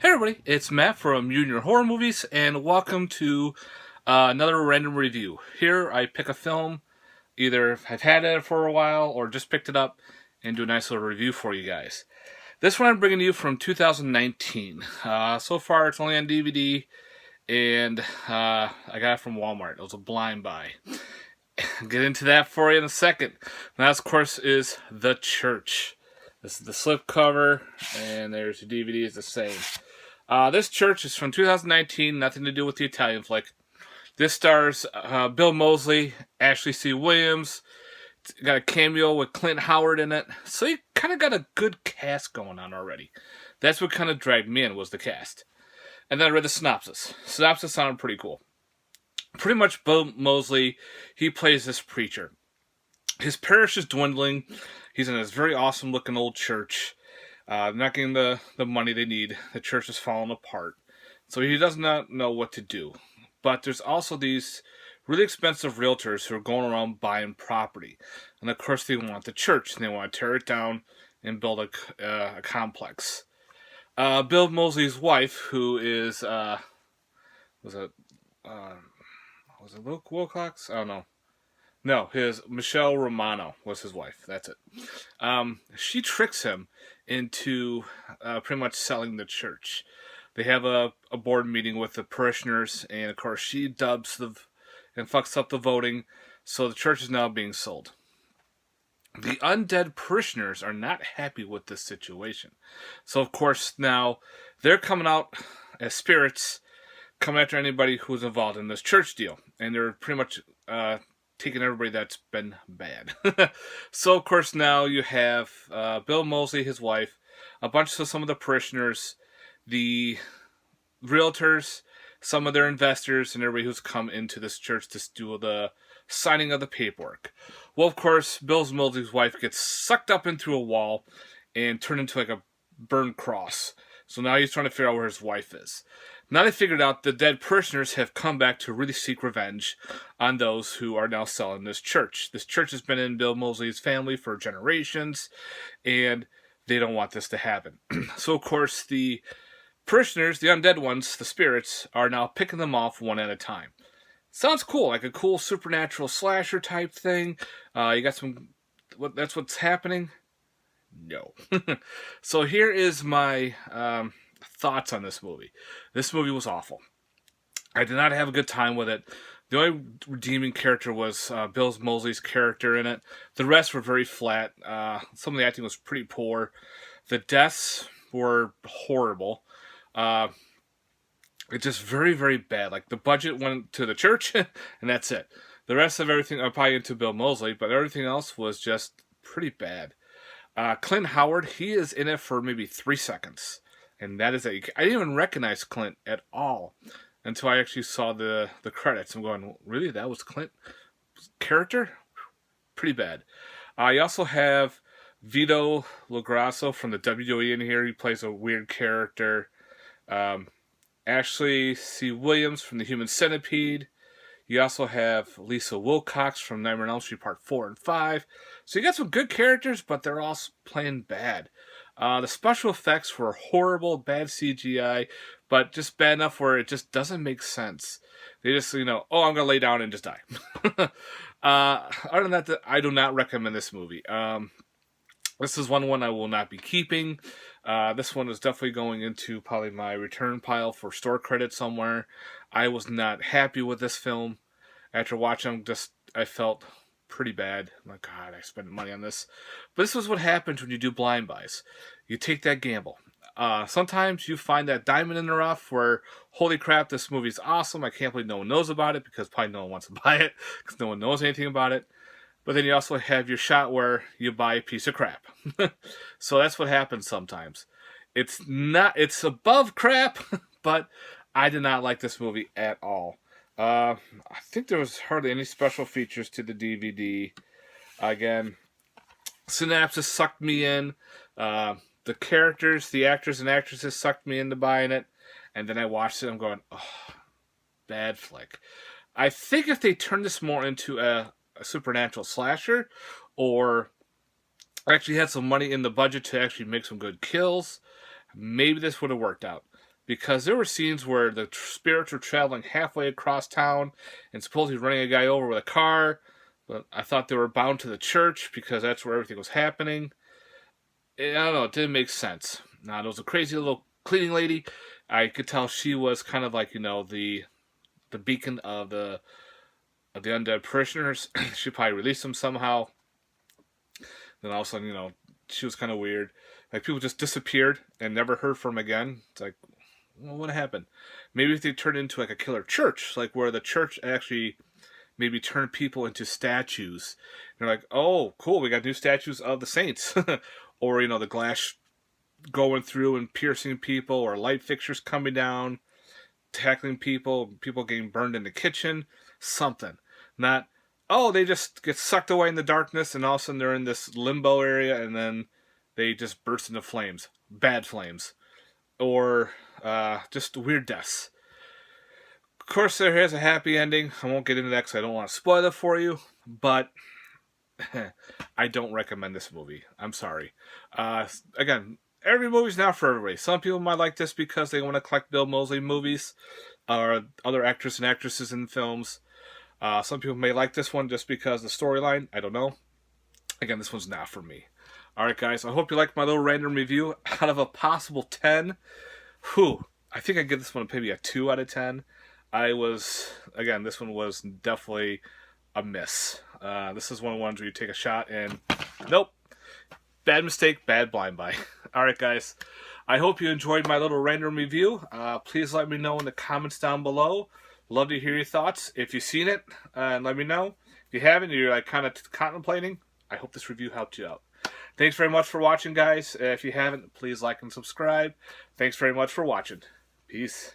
Hey everybody, it's Matt from Junior Horror Movies, and welcome to another random review. Here I pick a film, either I've had it for a while or just picked it up, and do a nice little review for you guys. This one I'm bringing you from 2019. So far it's only on DVD, and I got it from Walmart. It was a blind buy. I'll get into that for you in a second. And that, of course, is The Church. This is the slipcover, and there's the DVD is the same. This Church is from 2019, nothing to do with the Italian flick. This stars Bill Moseley, Ashley C. Williams. It's got a cameo with Clint Howard in it. So you kind of got a good cast going on already. That's what kind of dragged me in, was the cast. And then I read the synopsis. Synopsis sounded pretty cool. Pretty much Bill Moseley, he plays this preacher. His parish is dwindling. He's in this very awesome looking old church. Not getting the money they need. The church is falling apart. So he does not know what to do. But there's also these really expensive realtors who are going around buying property. And of course they want the church. And they want to tear it down and build a complex. Bill Moseley's wife, who is, was it Luke Wilcox? I don't know. No, Michelle Romano was his wife. That's it. She tricks him into pretty much selling the church. They have a board meeting with the parishioners, and of course she dubs and fucks up the voting, so the church is now being sold. The undead parishioners are not happy with this situation. So of course now they're coming out as spirits, coming after anybody who's involved in this church deal. And they're pretty much taking everybody that's been bad. So, of course, now you have Bill Moseley, his wife, a bunch of some of the parishioners, the realtors, some of their investors, and everybody who's come into this church to do the signing of the paperwork. Well, of course, Bill Moseley's wife gets sucked up into a wall and turned into like a burned cross. So now he's trying to figure out where his wife is. Now they figured out the dead parishioners have come back to really seek revenge on those who are now selling this church. This church has been in Bill Moseley's family for generations, and they don't want this to happen. So, of course, the parishioners, the undead ones, the spirits, are now picking them off one at a time. Sounds cool, like a cool supernatural slasher type thing. You got some... That's what's happening? No. So here is my... thoughts on this movie. This movie was awful. I did not have a good time with it. The only redeeming character was Bill Moseley's character in it. The rest were very flat. Some of the acting was pretty poor. The deaths were horrible. It's just very, very bad. Like, the budget went to the church, and that's it. The rest of everything, I'm probably into Bill Moseley, but everything else was just pretty bad. Clint Howard, he is in it for maybe 3 seconds. And that is it. I didn't even recognize Clint at all until I actually saw the credits. I'm going, really? That was Clint's character? Pretty bad. You also have Vito Lograsso from the WWE in here. He plays a weird character. Ashley C. Williams from the Human Centipede. You also have Lisa Wilcox from Nightmare on Elm Street Part 4 and 5. So you got some good characters, but they're all playing bad. The special effects were horrible, bad CGI, but just bad enough where it just doesn't make sense. They just, I'm going to lay down and just die. Other than that, I do not recommend this movie. This is one I will not be keeping. This one is definitely going into probably my return pile for store credit somewhere. I was not happy with this film. After watching them, I felt pretty bad. I'm like, God, I spent money on this. But this is what happens when you do blind buys. You take that gamble. Sometimes you find that diamond in the rough where, holy crap, this movie's awesome. I can't believe no one knows about it, because probably no one wants to buy it because no one knows anything about it. But then you also have your shot where you buy a piece of crap. So that's what happens sometimes. It's above crap, but I did not like this movie at all. I think there was hardly any special features to the DVD. Again, synopsis sucked me in. The characters, the actors and actresses sucked me into buying it. And then I watched it and I'm going, oh, bad flick. I think if they turned this more into a supernatural slasher, or actually had some money in the budget to actually make some good kills, maybe this would have worked out. because there were scenes where the spirits were traveling halfway across town and supposedly running a guy over with a car. But I thought they were bound to the church because that's where everything was happening. I don't know, it didn't make sense. Now, there was a crazy little cleaning lady. I could tell she was kind of like, the beacon of the undead parishioners. She probably released them somehow. Then all of a sudden, she was kind of weird. Like, people just disappeared and never heard from again. It's like, well, what happened? Maybe if they turned into like a killer church, like where the church actually maybe turned people into statues. And they're like, oh, cool, we got new statues of the saints. Or, the glass going through and piercing people, or light fixtures coming down, tackling people getting burned in the kitchen, something. Not, oh, they just get sucked away in the darkness and all of a sudden they're in this limbo area and then they just burst into flames. Bad flames. Or just weird deaths. Of course, there is a happy ending. I won't get into that because I don't want to spoil it for you, but I don't recommend this movie. I'm sorry. Again, every movie's not for everybody. Some people might like this because they want to collect Bill Moseley movies or other actors and actresses in films. Some people may like this one just because of the storyline. I don't know. Again, this one's not for me. Alright, guys. I hope you liked my little random review. Out of a possible 10, I think I give this one maybe a 2 out of 10. This one was definitely a miss. This is one of the ones where you take a shot and nope. Bad mistake, bad blind buy. Alright, guys. I hope you enjoyed my little random review. Please let me know in the comments down below. Love to hear your thoughts. If you've seen it, let me know. If you haven't, you're like kind of contemplating, I hope this review helped you out. Thanks very much for watching, guys. If you haven't, please like and subscribe. Thanks very much for watching. Peace.